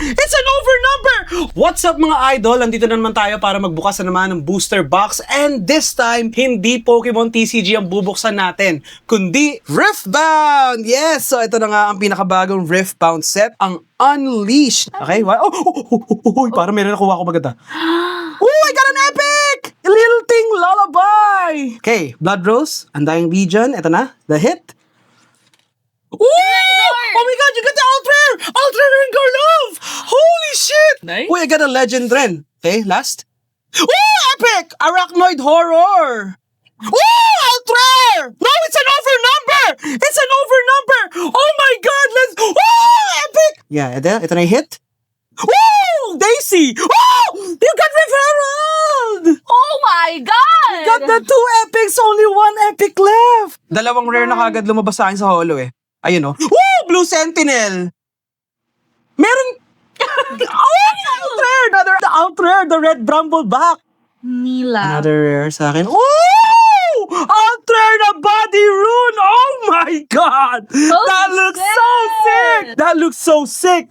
It's an over number! What's up mga idol? Andito na naman tayo para magbukas na naman ng booster box. And this time, hindi Pokemon TCG ang bubuksan natin, kundi Riftbound! Yes! So ito na nga ang pinakabagong Riftbound set, ang Unleashed. Okay? Parang meron nakuha ko maganda. Oh, I got an epic! Lilting Lullaby! Okay, Blood Rose, Undying Legion. Ito na, the hit. Ooh! Oh my god, you got the Ultra Rare Garlove! Holy shit! Nice. Uy, I got a Legend Ren. Okay, last. Ooh, epic! Arachnoid Horror! Ooh, Ultra Rare! No, it's an over number! It's an over number! Oh my god, let's... Ooh, epic! Yeah, ito na yung hit. Ooh, Daisy! Ooh, you got Rift Herald! Oh my God! Got the 2 epics, only 1 epic left. Dalawang rare na kagad lumabas sa akin sa holo eh. Ayun oh. Woo! Blue Sentinel! Meron... Oh! Another Ultra Rare, the Red Brambleback. Nila. Another rare sa akin. Oh! Ultra Rare na Body Rune! Oh my God! That looks so sick! That looks so sick!